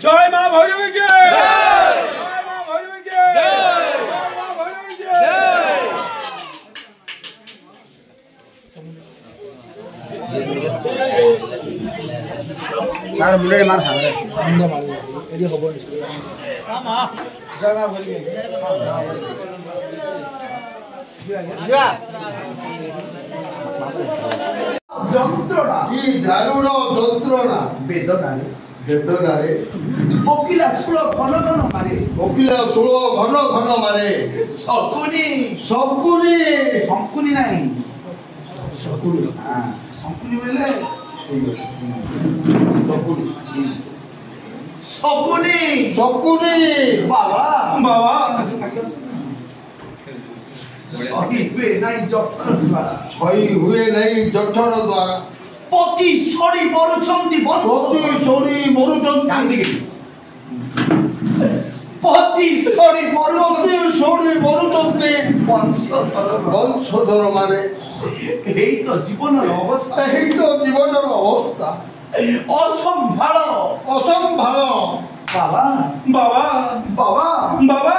জয় মা ভৈরবী কে জয়, জয় মা ভৈরবী কে জয়, জয় মা ভৈরবী কে জয়। মার মুড়ে মার সামনে আমরা মার এদি হবো মামা জয় মা ভৈরবী যা যন্ত্রণা কি দারুণ যন্ত্রণা বেদনারে বেদনারে কোকিলা সুর ঘন ঘন মারে কোকিলা সুর ঘন ঘন মারে শকুনি শকুনি শকুনি নাই শকুনি হ্যাঁ শকুনি বলে শকুনি শকুনি শকুনি বাবা বাবা সহি হুয়ে নাই জঠর দ্বারা সহি হুয়ে নাই জঠর দ্বারা পতি সরি মরুচন্দি বংশ পতি সরি মরুচন্দি ডান দিকে পতি সরি মরুচন্দি বংশধর মানে এই তো জীবনের অবস্থা এই তো জীবনের অবস্থা অসম্ভাল অসম্ভাল বাবা বাবা বাবা বাবা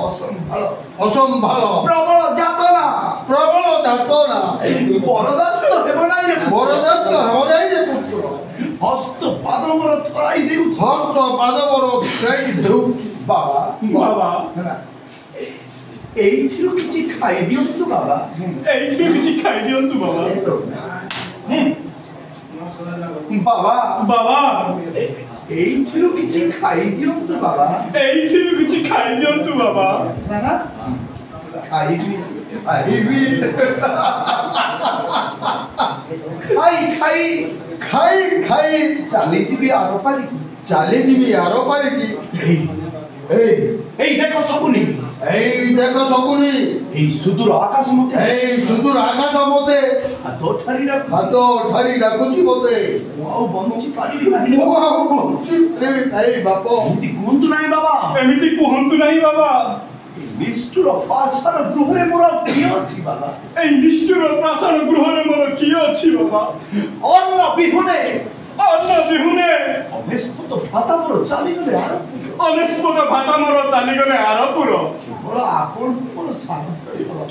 অসম্ভাল অসম্ভাল প্রবল যাতনা বরদাস তো হেব নাই রে বরদাস তো হেব নাই রে পুত্র হস্ত পাদ মোর থরাই দেউ হস্ত পাদ মোর থরাই দেউ বাবা বাবা এইঠিরু কিছু খাই দিয়ন্তু বাবা এইঠিরু কিছু খাই দিয়ন্তু বাবা বাবা বাবা এইঠিরু কিছু খাই দিয়ন্তু বাবা এইঠিরু কিছু খাই দিয়ন্তু বাবা না খাইবি খাইবি খাই খাই খাই খাই চালি যাবি আরো পারি কি এই এই দেখো শকুনি এই সুদূর আকাশ মতে হাত ঠারি রাখুছি মতে ଆଉ ବଞ୍ଚି ପାରିବି ନାହିଁ এই ବାପ ଏମିତି କୁହନ୍ତୁ ନାହିଁ ବାବା ନିଷ୍ଠୁର ପାଷାଣ ଗୃହରେ ମୋର କିଏ ଅଛି ବାବା এই ନିଷ୍ଠୁର ପାଷାଣ ଗୃହରେ ମୋର କିଏ ଅଛି ବାବା ଅନ୍ନ ବିହୁନେ ଅନେସ୍ପତ ଭାତା ମୋର ଚାଲିଗଲେ ଆରପୁର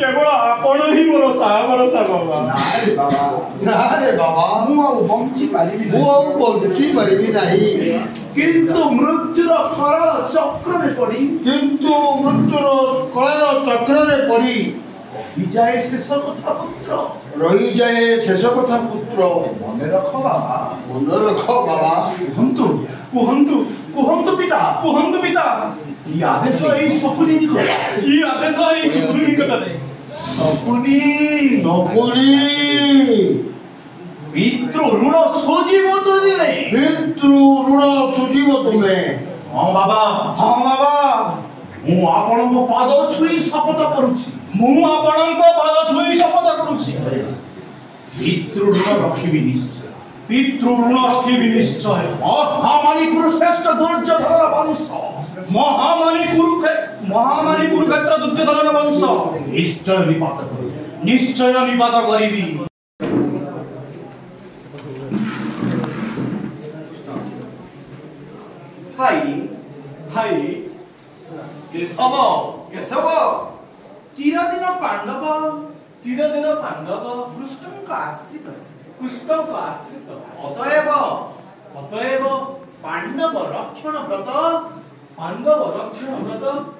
କେବଳ ଆପଣ ହିଁ ମୋର ସାହା ଭରସା ବାବା ନାରେ ବାବା ମୁଁ ଆଉ ବଞ୍ଚି ପାରିବି ନାହିଁ କିନ୍ତୁ ମୃତ୍ୟୁର କଳର ଚକ୍ରରେ ପଡ଼ି ରହିଯାଏ ଶେଷ କଥା ପୁତ୍ର ମନେ ରଖ ବାବା କୁହନ୍ତୁ ପିତା କି ଆଦେଶ ଏଇ ଶକୁନି ନିକଟରେ ଶକୁନି ପିତୃ ଋଣ ସୁଝିବ ତୁମେ ହଁ ବାବା ମୁଁ ଆପଣଙ୍କ ପାଦ ଛୁଇଁ ଶପଥ କରୁଛି ପିତୃ ଋଣ ରଖିବି ନିଶ୍ଚୟ ମହାମାରୀ କୁରୁଶ୍ରେଷ୍ଠ ଦୁର୍ଯ୍ୟୋଧନର ବଂଶ ମହାମାରୀ କୁରୁକ୍ଷେତ୍ର ଦୁର୍ଯ୍ୟୋଧନର ବଂଶ ନିଶ୍ଚୟ ନିପାତ କରିବି ଭାଇ କେଶବ ଚିରଦିନ ପାଣ୍ଡବ କୃଷ୍ଣଙ୍କ ଆଶ୍ରିତ ଅତଏବ ପାଣ୍ଡବ ରକ୍ଷଣ ବ୍ରତ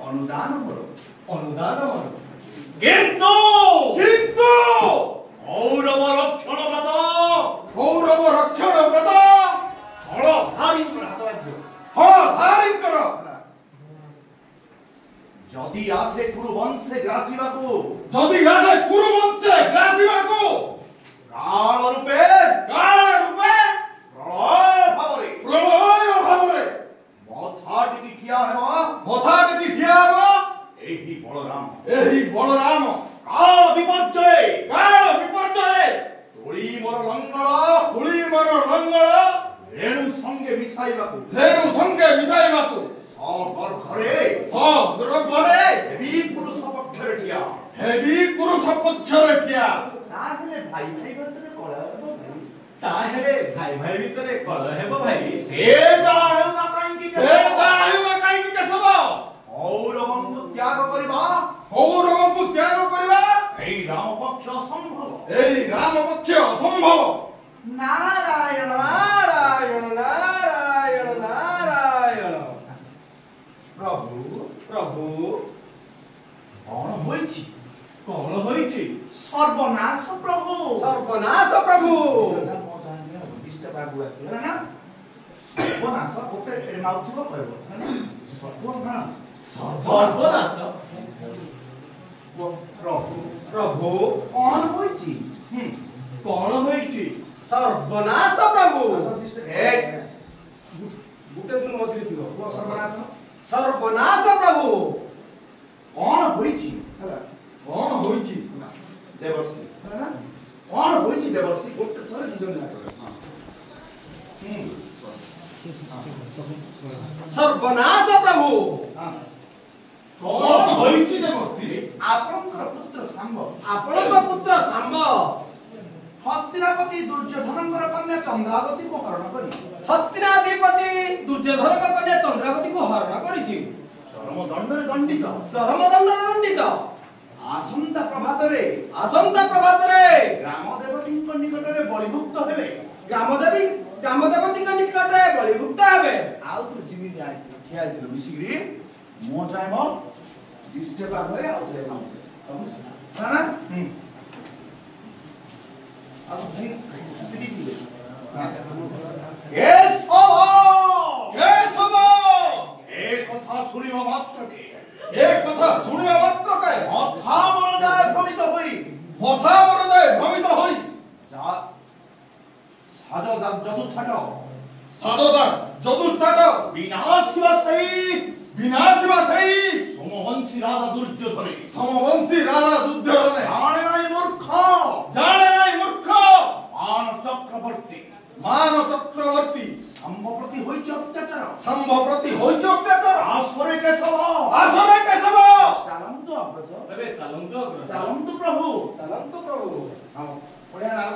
ଅନୁଦାନ ମୋର କିନ୍ତୁ କୌରବ ରକ୍ଷଣ ବ୍ରତ ହଳଧାରୀଙ୍କର যদি আসে কুরু বংশে গ্রাসিবাকু কাল রূপে প্রলয় ভাবরে মথাটি ঠিয়া হেব এই বলরাম কাল বিপর্যয়ে তুলি মোর লঙ্গল রেণু সঙ্গে মিশাইবাকু ঘরে হেবি পুরুষ পক্ষরে ঠিয়া তাহলে ভাই ভিতরে কলা ତାହେଲେ ଭାଇ ଭାଇ ଭିତରେ କଳ ହେବ ଭାଇ। ସେ ଯାହା ହେଉ ନା କାହିଁକି କେଶବ କୌରବଙ୍କୁ ତ୍ୟାଗ କରିବା ଏଇ ରାମ ପକ୍ଷ ଅସମ୍ଭବ। ନାରାୟଣ ନାରାୟଣ ନାରାୟଣ ନାରାୟଣ। ପ୍ରଭୁ ପ୍ରଭୁ କଣ ହୋଇଛି? ସର୍ବନାଶ ପ୍ରଭୁ। ସର୍ବନାଶ ଗୋଟେ ମାଉଥିବ କହିବ ସର୍ବନାଶ ପ୍ରଭୁ କଣ ହୋଇଛି? ସର୍ବନାଶ ପ୍ରଭୁ। ଗୋଟେ ଦିନ ମଝିରେ ଥିବ ସର୍ବନାଶ ପ୍ରଭୁ। କଣ ହୋଇଛି? ଦେବର୍ଷି କଣ ହୋଇଛି ଦେବର୍ଷି? ଗୋଟେ ଥରେ ଦୁଜନ ସର୍ବନାଶ ପ୍ରଭୁ। କଣ ହୋଇଛି ଦେବର୍ଷି? ଆପଣଙ୍କର ପୁତ୍ର ଶାମ୍ବ ହସ୍ତିନାପତି ଦୁର୍ଯ୍ୟୋଧନଙ୍କର କନ୍ୟା ଚନ୍ଦ୍ରାବତୀକୁ ହରଣ କରି ହରଣ କରିଛି। ଚରମ ଦଣ୍ଡରେ ଦଣ୍ଡିତ। ଆସନ୍ତା ପ୍ରଭାତରେ ଗ୍ରାମ ଦେବତୀଙ୍କ ନିକଟରେ ବଳିଭୁକ୍ତ ହେବେ। ଗ୍ରାମଦେବତୀଙ୍କ ନିକଟରେ ବଳିଭୁକ୍ତ ହେବେ। ଆଉ ଥରେ ଯେମିତି ଠିଆ ହେଇଥିଲୁ ମିଶିକିରି ମୁଁ ଚାହିଁବ ଦିଷ୍ଟେ ପାଖରେ ଆଉ ଥରେ ନା কথা শুনিবা মাত্রকে কথা মন যায় ভ্রমিত হই যা চতুর্থাট বিনাশিবা সেই সমবংশী রাজা দুর্যোধনে জানে নাই মূর্খ মান চক্রবর্তী শাম্ব প্রতি হইছে অত্যাচার আসরে কেশব চালন্তু অগ্রজ চালন্তু চালন্তু প্রভু চালন্তু প্রভু। বড়িয়া নাম